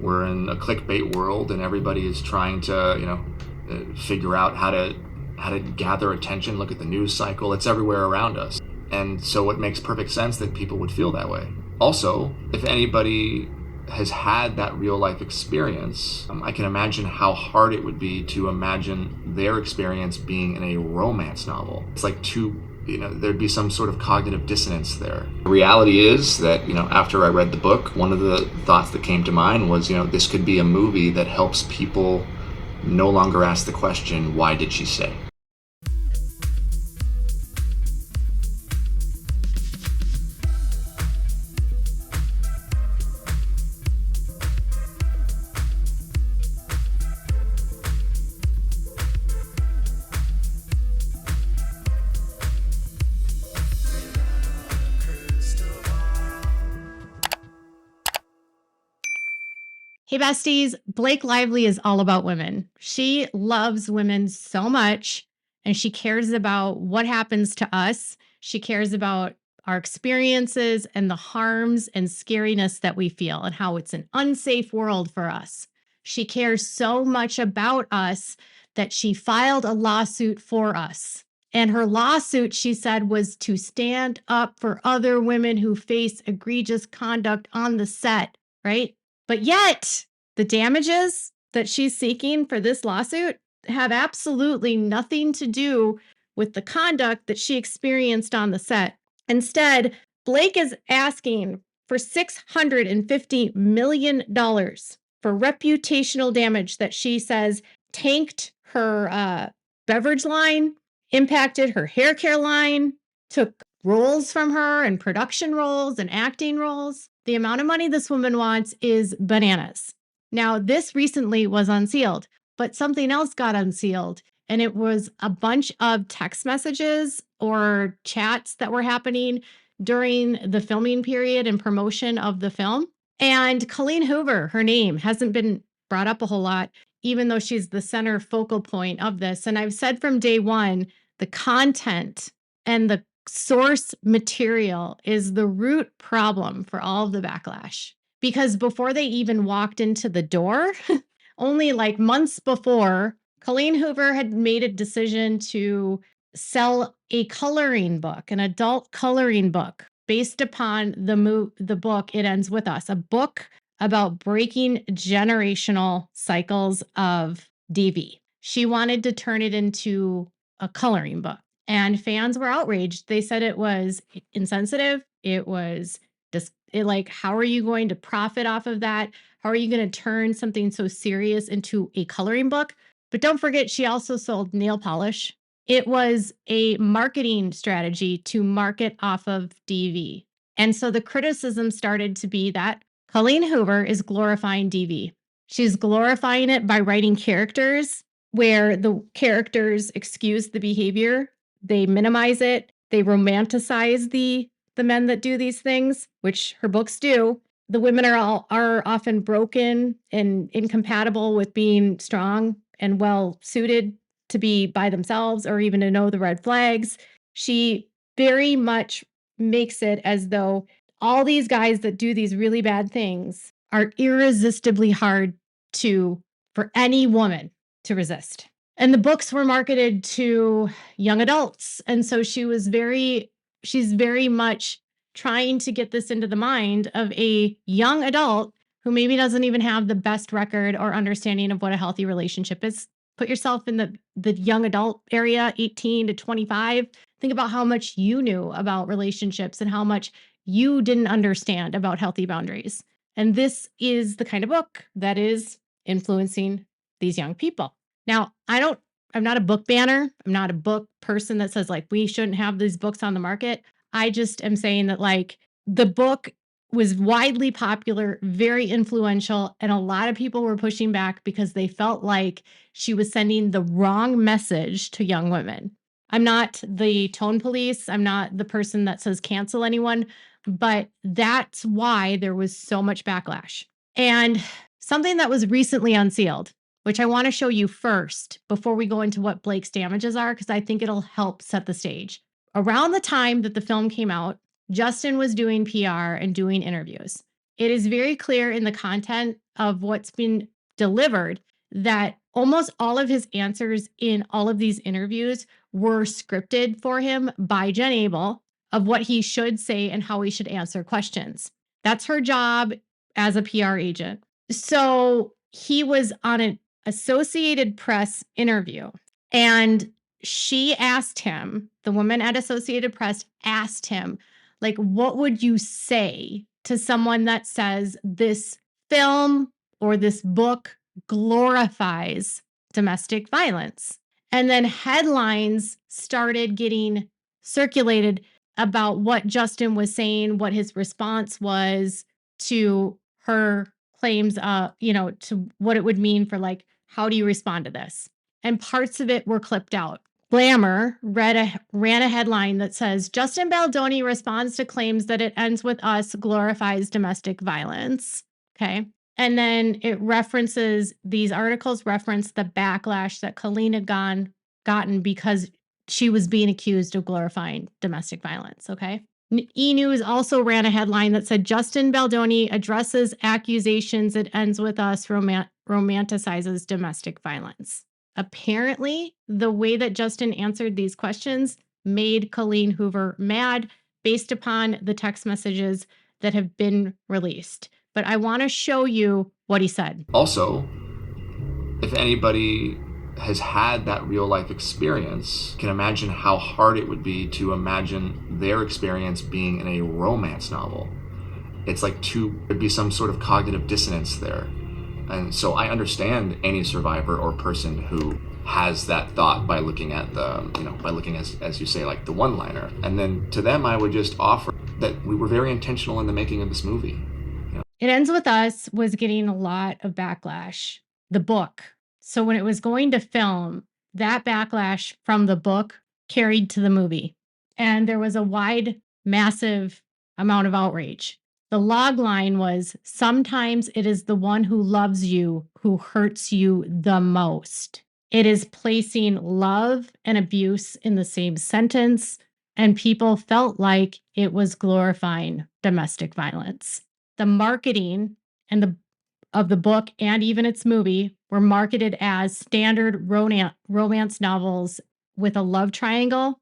We're in a clickbait world, and everybody is trying to, figure out how to gather attention. Look at the news cycle; it's everywhere around us, and so it makes perfect sense that people would feel that way. Also, if anybody has had that real life experience, I can imagine how hard it would be to imagine their experience being in a romance novel. It's like there'd be some sort of cognitive dissonance there. The reality is that, after I read the book, one of the thoughts that came to mind was, this could be a movie that helps people no longer ask the question, why did she say? Hey besties, Blake Lively is all about women. She loves women so much, and she cares about what happens to us. She cares about our experiences and the harms and scariness that we feel and how it's an unsafe world for us. She cares so much about us that she filed a lawsuit for us. And her lawsuit, she said, was to stand up for other women who face egregious conduct on the set, right? But yet, the damages that she's seeking for this lawsuit have absolutely nothing to do with the conduct that she experienced on the set. Instead, Blake is asking for $650 million for reputational damage that she says tanked her beverage line, impacted her hair care line, took roles from her and production roles and acting roles. The amount of money this woman wants is bananas. Now, this recently was unsealed, but something else got unsealed, and it was a bunch of text messages or chats that were happening during the filming period and promotion of the film. And Colleen Hoover, her name, hasn't been brought up a whole lot, even though she's the center focal point of this. And I've said from day one, the content and the source material is the root problem for all of the backlash. Because before they even walked into the door, only like months before, Colleen Hoover had made a decision to sell a coloring book, an adult coloring book, based upon the book It Ends With Us, a book about breaking generational cycles of DV. She wanted to turn it into a coloring book. And fans were outraged. They said it was insensitive. It was just how are you going to profit off of that? How are you going to turn something so serious into a coloring book? But don't forget, she also sold nail polish. It was a marketing strategy to market off of DV. And so the criticism started to be that Colleen Hoover is glorifying DV. She's glorifying it by writing characters where the characters excuse the behavior. They minimize it. They romanticize the men that do these things, which her books do. The women are often broken and incompatible with being strong and well suited to be by themselves or even to know the red flags. She very much makes it as though all these guys that do these really bad things are irresistibly hard for any woman to resist. And the books were marketed to young adults. And so she's very much trying to get this into the mind of a young adult who maybe doesn't even have the best record or understanding of what a healthy relationship is. Put yourself in the young adult area, 18 to 25. Think about how much you knew about relationships and how much you didn't understand about healthy boundaries. And this is the kind of book that is influencing these young people. Now, I'm not a book banner. I'm not a book person that says we shouldn't have these books on the market. I just am saying that the book was widely popular, very influential, and a lot of people were pushing back because they felt like she was sending the wrong message to young women. I'm not the tone police. I'm not the person that says cancel anyone, but that's why there was so much backlash. And something that was recently unsealed, which I want to show you first before we go into what Blake's damages are, because I think it'll help set the stage. Around the time that the film came out, Justin was doing PR and doing interviews. It is very clear in the content of what's been delivered that almost all of his answers in all of these interviews were scripted for him by Jen Abel of what he should say and how he should answer questions. That's her job as a PR agent. So he was on an Associated Press interview, and she asked him, the woman at Associated Press asked him, like, what would you say to someone that says this film or this book glorifies domestic violence? And then headlines started getting circulated about what Justin was saying, what his response was to her claims, to what it would mean for, like, how do you respond to this? And parts of it were clipped out. Glamour ran a headline that says, Justin Baldoni responds to claims that It Ends With Us glorifies domestic violence. Okay. And then these articles reference the backlash that Colleen had gotten because she was being accused of glorifying domestic violence. Okay. E! News also ran a headline that said, Justin Baldoni addresses accusations It Ends With Us romanticizes domestic violence. Apparently, the way that Justin answered these questions made Colleen Hoover mad based upon the text messages that have been released. But I want to show you what he said. Also, if anybody has had that real life experience, can imagine how hard it would be to imagine their experience being in a romance novel. It's like there'd be some sort of cognitive dissonance there. And so I understand any survivor or person who has that thought by looking at as you say, like the one-liner. And then to them, I would just offer that we were very intentional in the making of this movie. It Ends With Us was getting a lot of backlash, the book. So when it was going to film, that backlash from the book carried to the movie. And there was a wide, massive amount of outrage. The log line was, sometimes it is the one who loves you who hurts you the most. It is placing love and abuse in the same sentence, and people felt like it was glorifying domestic violence. The marketing of the book and even its movie were marketed as standard romance novels with a love triangle,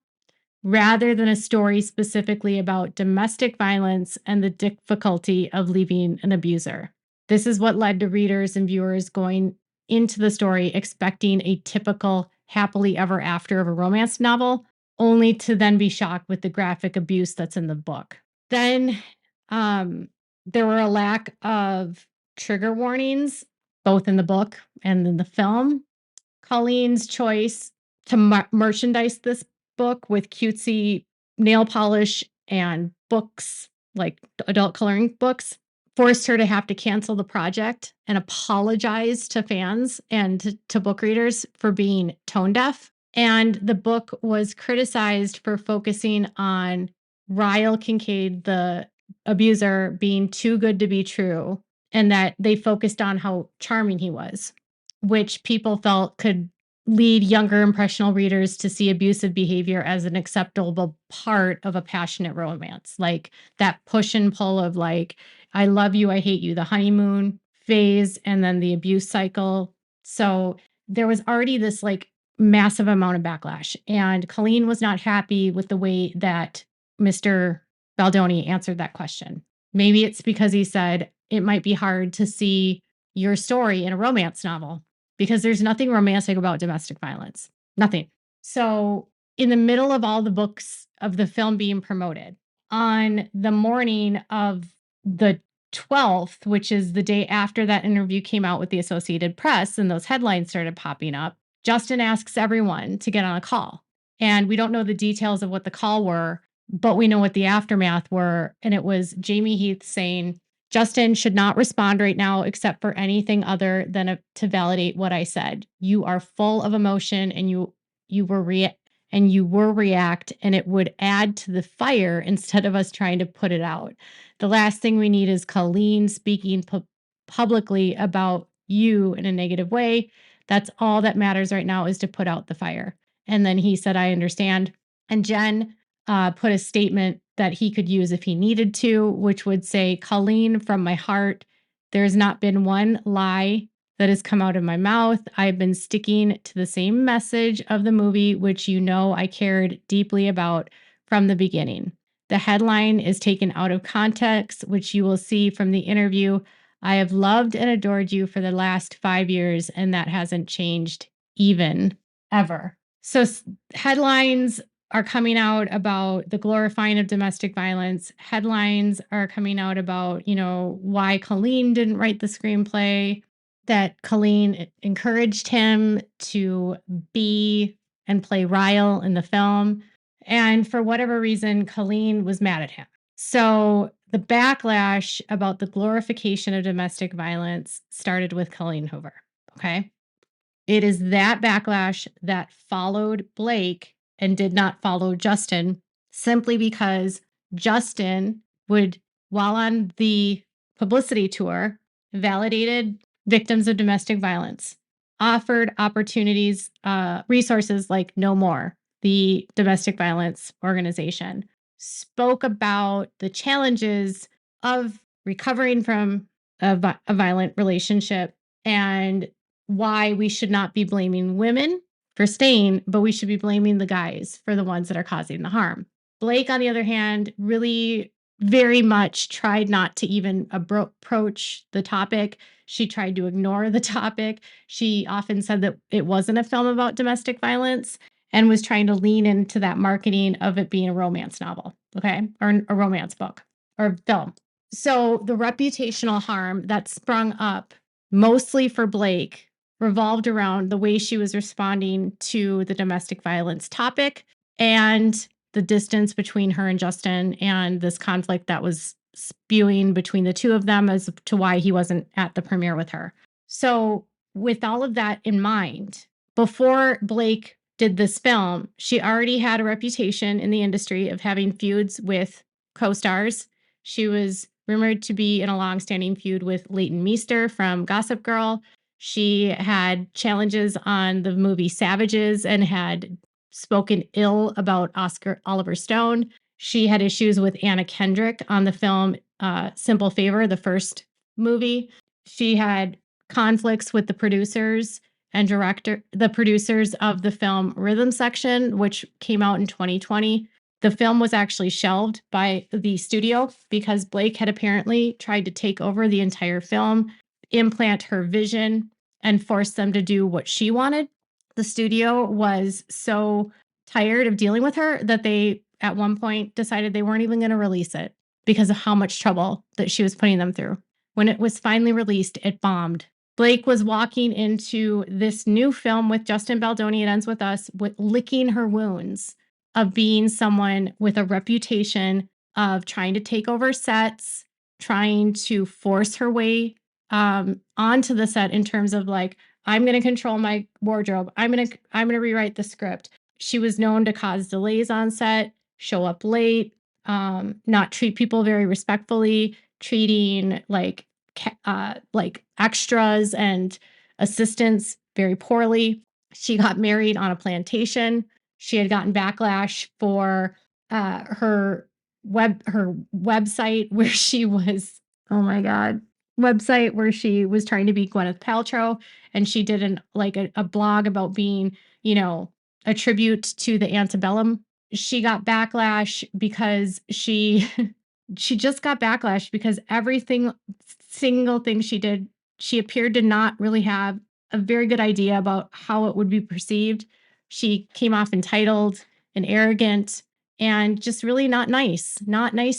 rather than a story specifically about domestic violence and the difficulty of leaving an abuser. This is what led to readers and viewers going into the story expecting a typical happily ever after of a romance novel, only to then be shocked with the graphic abuse that's in the book. Then there were a lack of trigger warnings, both in the book and in the film. Colleen's choice to merchandise this book with cutesy nail polish and books, like adult coloring books, forced her to have to cancel the project and apologize to fans and to book readers for being tone deaf. And the book was criticized for focusing on Ryle Kincaid, the abuser, being too good to be true, and that they focused on how charming he was, which people felt could lead younger impressionable readers to see abusive behavior as an acceptable part of a passionate romance, like that push and pull of, like, I love you, I hate you, the honeymoon phase, and then the abuse cycle. So there was already this, like, massive amount of backlash, and Colleen was not happy with the way that Mr. Baldoni answered that question. Maybe it's because he said it might be hard to see your story in a romance novel because there's nothing romantic about domestic violence. Nothing. So in the middle of all the books of the film being promoted, on the morning of the 12th, which is the day after that interview came out with the Associated Press and those headlines started popping up, Justin asks everyone to get on a call. And we don't know the details of what the call were, but we know what the aftermath were. And it was Jamie Heath saying, Justin should not respond right now except for anything other than to validate what I said. You are full of emotion and you will react, and it would add to the fire instead of us trying to put it out. The last thing we need is Colleen speaking publicly about you in a negative way. That's all that matters right now, is to put out the fire. And then he said, I understand. And Jen put a statement that he could use if he needed to, which would say, Colleen, from my heart, There's not been one lie that has come out of my mouth. I've been sticking to the same message of the movie, which I cared deeply about from the beginning. The headline is taken out of context, which you will see from the interview. I have loved and adored you for the last 5 years, and that hasn't changed even ever. So headlines are coming out about the glorifying of domestic violence. Headlines are coming out about, why Colleen didn't write the screenplay, that Colleen encouraged him to be and play Ryle in the film. And for whatever reason, Colleen was mad at him. So the backlash about the glorification of domestic violence started with Colleen Hoover. Okay. It is that backlash that followed Blake and did not follow Justin, simply because Justin would, while on the publicity tour, validated victims of domestic violence, offered opportunities, resources like No More, the domestic violence organization, spoke about the challenges of recovering from a violent relationship and why we should not be blaming women for staying, but we should be blaming the guys for the ones that are causing the harm. Blake, on the other hand, really very much tried not to even approach the topic. She tried to ignore the topic. She often said that it wasn't a film about domestic violence and was trying to lean into that marketing of it being a romance novel, okay, or a romance book or film. So the reputational harm that sprung up mostly for Blake revolved around the way she was responding to the domestic violence topic and the distance between her and Justin and this conflict that was spewing between the two of them as to why he wasn't at the premiere with her. So, with all of that in mind, before Blake did this film, she already had a reputation in the industry of having feuds with co-stars. She was rumored to be in a long-standing feud with Leighton Meester from Gossip Girl. She had challenges on the movie Savages and had spoken ill about Oscar Oliver Stone. She had issues with Anna Kendrick on the film Simple Favor, the first movie. She had conflicts with the producers and the producers of the film Rhythm Section, which came out in 2020. The film was actually shelved by the studio because Blake had apparently tried to take over the entire film, implant her vision, and force them to do what she wanted. The studio was so tired of dealing with her that they, at one point, decided they weren't even going to release it because of how much trouble that she was putting them through. When it was finally released, it bombed. Blake was walking into this new film with Justin Baldoni, It Ends With Us, with licking her wounds of being someone with a reputation of trying to take over sets, trying to force her way onto the set in terms of like, I'm going to control my wardrobe. I'm going to rewrite the script. She was known to cause delays on set, show up late, not treat people very respectfully, treating like extras and assistants very poorly. She got married on a plantation. She had gotten backlash for her website where she was, oh my God, website where she was trying to be Gwyneth Paltrow, and she did a blog about being, a tribute to the antebellum. She got backlash because she just got backlash because single thing she did, she appeared to not really have a very good idea about how it would be perceived. She came off entitled and arrogant and just really not nice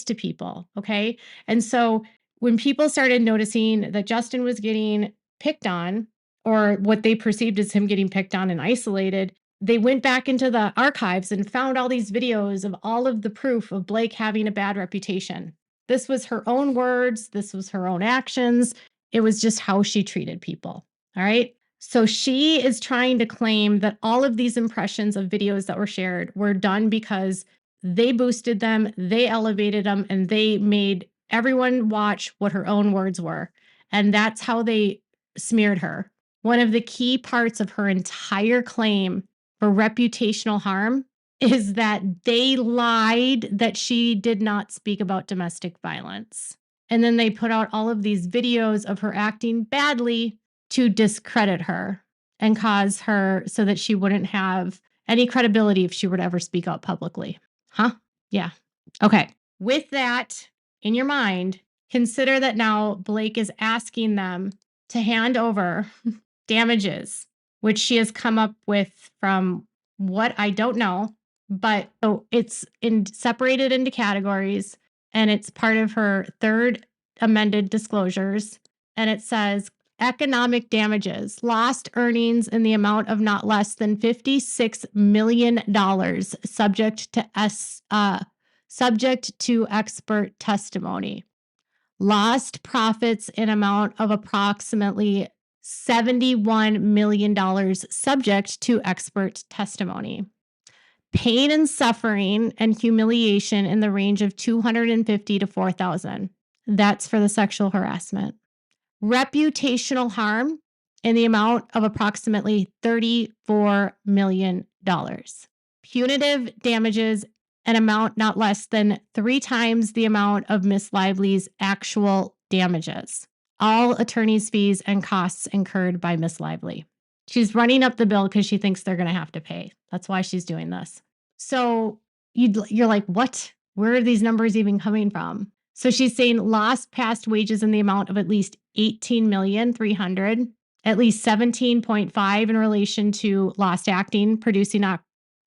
to people. Okay. And so when people started noticing that Justin was getting picked on, or what they perceived as him getting picked on and isolated, they went back into the archives and found all these videos of all of the proof of Blake having a bad reputation. This was her own words. This was her own actions. It was just how she treated people. All right. So she is trying to claim that all of these impressions of videos that were shared were done because they boosted them, they elevated them, and they made everyone watch what her own words were. And that's how they smeared her. One of the key parts of her entire claim for reputational harm is that they lied that she did not speak about domestic violence. And then they put out all of these videos of her acting badly to discredit her and cause her so that she wouldn't have any credibility if she were to ever speak out publicly. Huh? Yeah. Okay. With that in your mind, consider that now Blake is asking them to hand over damages, which she has come up with from what I don't know, but it's separated into categories, and it's part of her third amended disclosures. And it says economic damages, lost earnings in the amount of not less than $56 million, subject to expert testimony. Lost profits in amount of approximately $71 million, subject to expert testimony. Pain and suffering and humiliation in the range of $250 to $4,000. That's for the sexual harassment. Reputational harm in the amount of approximately $34 million. Punitive damages, an amount not less than 3 times the amount of Miss Lively's actual damages. All attorney's fees and costs incurred by Miss Lively. She's running up the bill because she thinks they're going to have to pay. That's why she's doing this. So you're like, what? Where are these numbers even coming from? So she's saying lost past wages in the amount of at least $18,300,000, at least 17.5 in relation to lost acting, producing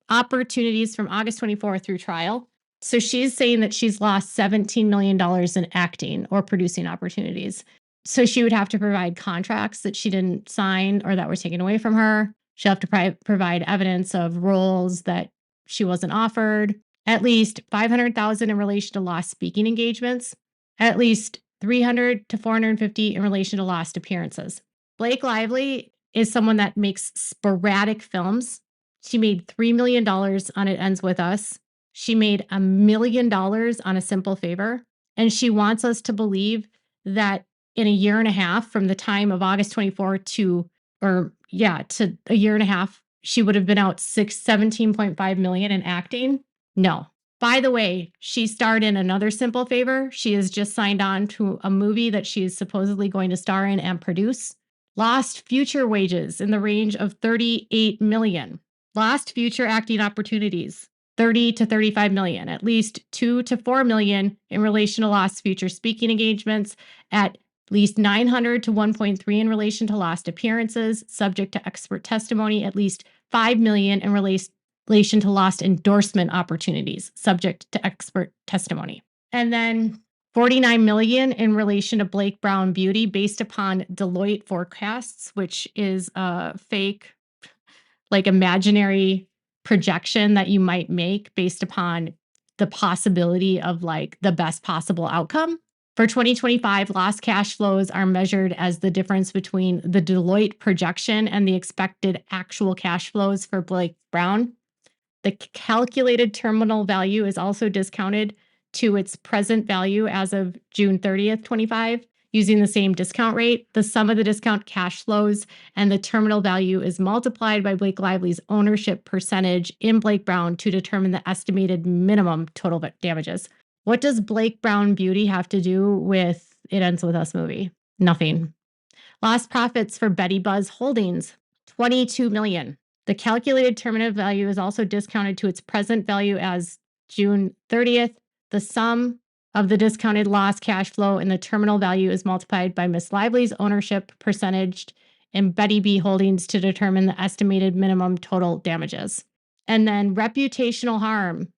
opportunities from August 24 through trial. So she's saying that she's lost $17 million in acting or producing opportunities. So she would have to provide contracts that she didn't sign or that were taken away from her. She'll have to provide evidence of roles that she wasn't offered, at least $500,000 in relation to lost speaking engagements, at least $300 to $450 in relation to lost appearances. Blake Lively is someone that makes sporadic films. She made $3 million on It Ends With Us. She made $1 million on A Simple Favor. And she wants us to believe that in a year and a half from the time of August 24 to a year and a half, she would have been out $17.5 million in acting. No. By the way, she starred in another Simple Favor. She has just signed on to a movie that she is supposedly going to star in and produce. Lost future wages in the range of $38 million. Lost future acting opportunities, $30 to $35 million. At least $2 to $4 million in relation to lost future speaking engagements. At least $900 to $1.3 in relation to lost appearances, subject to expert testimony. At least $5 million in relation to lost endorsement opportunities, subject to expert testimony. And then $49 million in relation to Blake Brown Beauty based upon Deloitte forecasts, which is a fake, like imaginary projection that you might make based upon the possibility of like the best possible outcome. For 2025, lost cash flows are measured as the difference between the Deloitte projection and the expected actual cash flows for Blake Brown. The calculated terminal value is also discounted to its present value as of June 30th, 25, using the same discount rate. The sum of the discount cash flows and the terminal value is multiplied by Blake Lively's ownership percentage in Blake Brown to determine the estimated minimum total damages. What does Blake Brown Beauty have to do with It Ends With Us movie? Nothing. Lost profits for Betty Buzz Holdings, $22 million. The calculated terminal value is also discounted to its present value as June 30th. The sum of the discounted lost cash flow and the terminal value is multiplied by Miss Lively's ownership percentage in Betty B Holdings to determine the estimated minimum total damages. And then reputational harm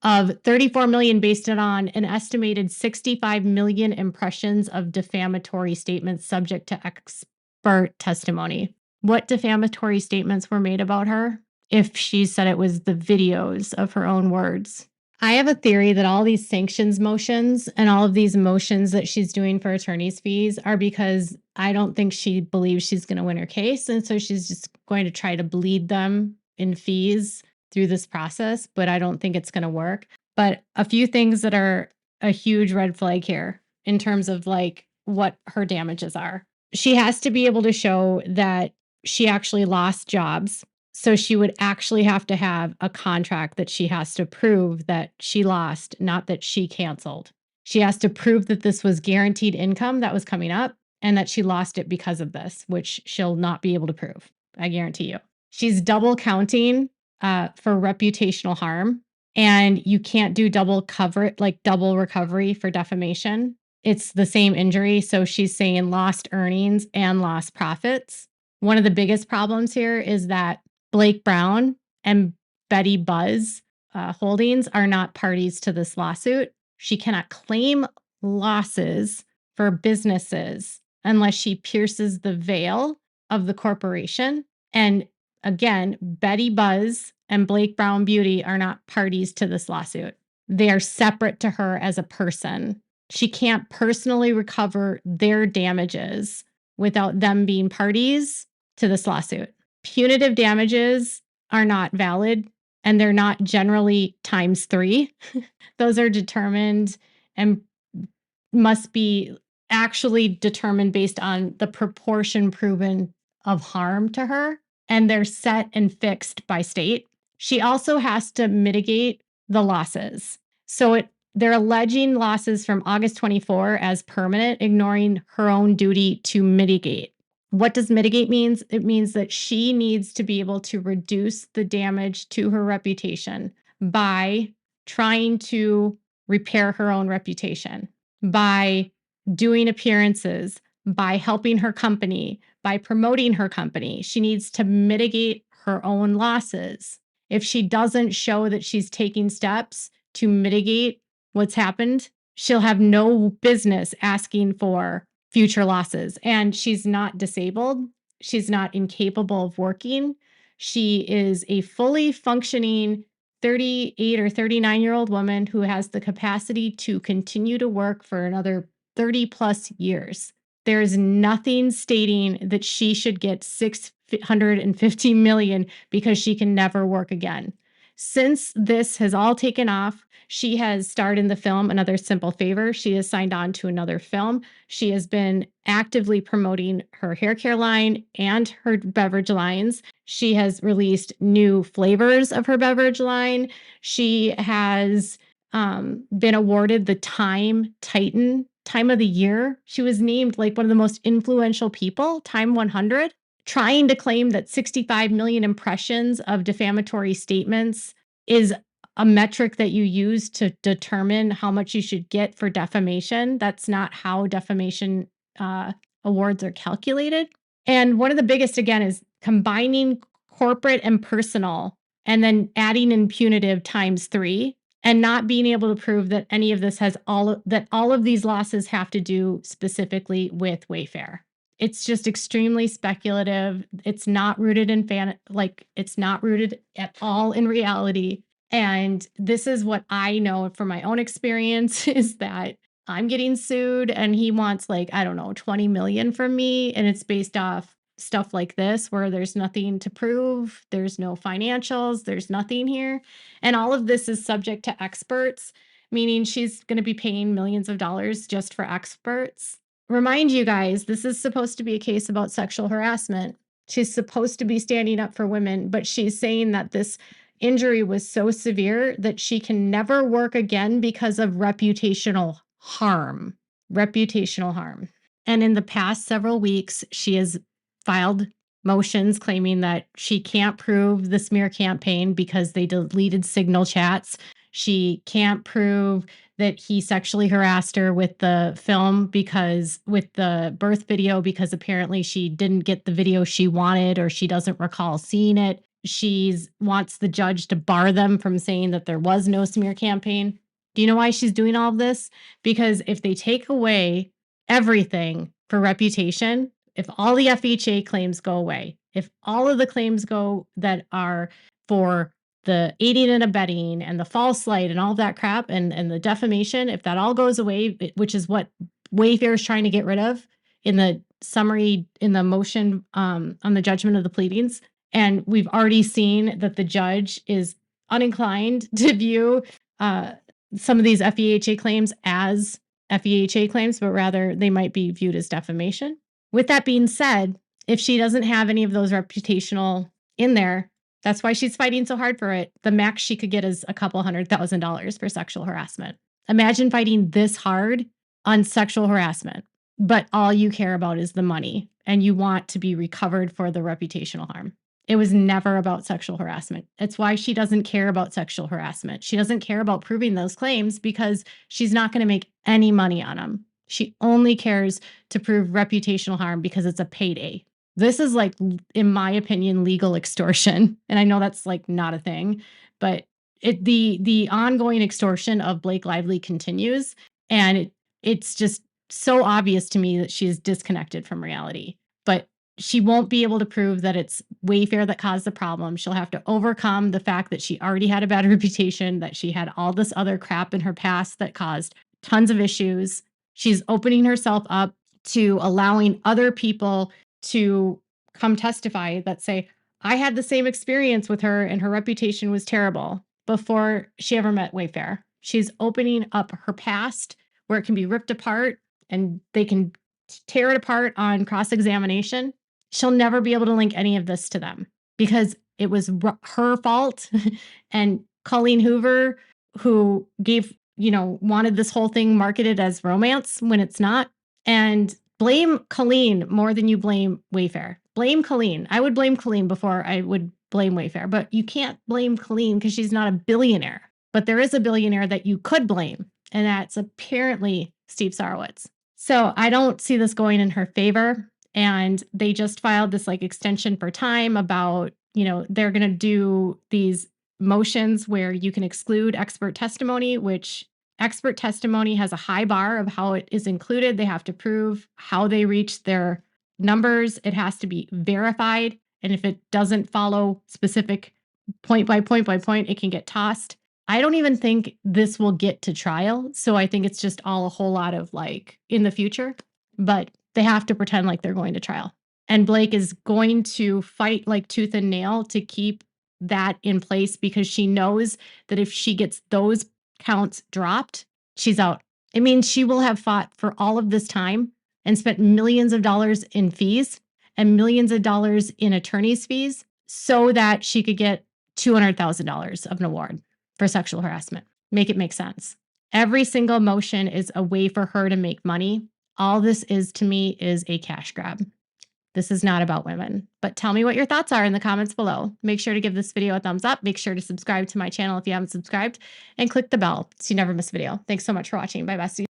of $34 million based on an estimated 65 million impressions of defamatory statements subject to expert testimony. What defamatory statements were made about her? If she said it was the videos of her own words. I have a theory that all these sanctions motions and all of these motions that she's doing for attorney's fees are because I don't think she believes she's going to win her case. And so she's just going to try to bleed them in fees through this process, but I don't think it's going to work. But a few things that are a huge red flag here in terms of like what her damages are. She has to be able to show that she actually lost jobs. So she would actually have to have a contract that she has to prove that she lost, not that she canceled. She has to prove that this was guaranteed income that was coming up and that she lost it because of this, which she'll not be able to prove. I guarantee you. She's double counting for reputational harm, and you can't do double recovery for defamation. It's the same injury. So she's saying lost earnings and lost profits. One of the biggest problems here is that Blake Brown and Betty Buzz Holdings are not parties to this lawsuit. She cannot claim losses for businesses unless she pierces the veil of the corporation. And again, Betty Buzz and Blake Brown Beauty are not parties to this lawsuit. They are separate to her as a person. She can't personally recover their damages without them being parties to this lawsuit. Punitive damages are not valid, and they're not generally times 3. Those are determined and must be actually determined based on the proportion proven of harm to her, and they're set and fixed by state. She also has to mitigate the losses. So they're alleging losses from August 24 as permanent, ignoring her own duty to mitigate. What does mitigate means? It means that she needs to be able to reduce the damage to her reputation by trying to repair her own reputation, by doing appearances, by helping her company, by promoting her company. She needs to mitigate her own losses. If she doesn't show that she's taking steps to mitigate what's happened, she'll have no business asking for future losses. And she's not disabled. She's not incapable of working. She is a fully functioning 38 or 39-year-old woman who has the capacity to continue to work for another 30 plus years. There's nothing stating that she should get $650 million because she can never work again. Since this has all taken off, she has starred in the film Another Simple Favor. She has signed on to another film. She has been actively promoting her hair care line and her beverage lines. She has released new flavors of her beverage line. She has been awarded the Time Titan Time of the Year. She was named like one of the most influential people, Time 100, trying to claim that 65 million impressions of defamatory statements is a metric that you use to determine how much you should get for defamation. That's not how defamation awards are calculated. And one of the biggest, again, is combining corporate and personal and then adding in punitive times 3 and not being able to prove that any of this has all of these losses have to do specifically with Wayfair. It's just extremely speculative. It's not rooted in it's not rooted at all in reality. And this is what I know from my own experience is that I'm getting sued and he wants I don't know, 20 million from me. And it's based off stuff like this where there's nothing to prove. There's no financials. There's nothing here. And all of this is subject to experts, meaning she's going to be paying millions of dollars just for experts. Remind you guys, this is supposed to be a case about sexual harassment. She's supposed to be standing up for women, but she's saying that this injury was so severe that she can never work again because of reputational harm. Reputational harm. And in the past several weeks, she has filed motions claiming that she can't prove the smear campaign because they deleted signal chats. She can't prove that he sexually harassed her with the film with the birth video, because apparently she didn't get the video she wanted or she doesn't recall seeing it. She wants the judge to bar them from saying that there was no smear campaign. Do you know why she's doing all of this? Because if they take away everything for reputation, if all the FHA claims go away, if all of the claims go that are for the aiding and abetting and the false light and all that crap and the defamation, if that all goes away, which is what Wayfair is trying to get rid of in the summary, in the motion on the judgment of the pleadings. And we've already seen that the judge is uninclined to view some of these FEHA claims as FEHA claims, but rather they might be viewed as defamation. With that being said, if she doesn't have any of those reputational in there, that's why she's fighting so hard for it. The max she could get is a couple $100,000 for sexual harassment. Imagine fighting this hard on sexual harassment, but all you care about is the money and you want to be recovered for the reputational harm. It was never about sexual harassment. It's why she doesn't care about sexual harassment. She doesn't care about proving those claims because she's not going to make any money on them. She only cares to prove reputational harm because it's a payday. This is like, in my opinion, legal extortion. And I know that's like not a thing, but the ongoing extortion of Blake Lively continues. And it's just so obvious to me that she's disconnected from reality. But she won't be able to prove that it's Wayfair that caused the problem. She'll have to overcome the fact that she already had a bad reputation, that she had all this other crap in her past that caused tons of issues. She's opening herself up to allowing other people to come testify that say, I had the same experience with her and her reputation was terrible before she ever met Wayfair. She's opening up her past where it can be ripped apart and they can tear it apart on cross-examination. She'll never be able to link any of this to them because it was her fault. And Colleen Hoover, who wanted this whole thing marketed as romance when it's not. And blame Colleen more than you blame Wayfair. Blame Colleen. I would blame Colleen before I would blame Wayfair, but you can't blame Colleen because she's not a billionaire. But there is a billionaire that you could blame, and that's apparently Steve Sarowitz. So I don't see this going in her favor. And they just filed this like extension for time about, they're going to do these motions where you can exclude expert testimony, which expert testimony has a high bar of how it is included. They have to prove how they reach their numbers. It has to be verified. And if it doesn't follow specific point by point by point, it can get tossed. I don't even think this will get to trial. So I think it's just all a whole lot of like in the future, but they have to pretend like they're going to trial. And Blake is going to fight like tooth and nail to keep that in place because she knows that if she gets those counts dropped, she's out. It means she will have fought for all of this time and spent millions of dollars in fees and millions of dollars in attorney's fees so that she could get $200,000 of an award for sexual harassment. Make it make sense. Every single motion is a way for her to make money. All this is to me is a cash grab. This is not about women, but tell me what your thoughts are in the comments below. Make sure to give this video a thumbs up. Make sure to subscribe to my channel if you haven't subscribed and click the bell so you never miss a video. Thanks so much for watching. Bye, besties.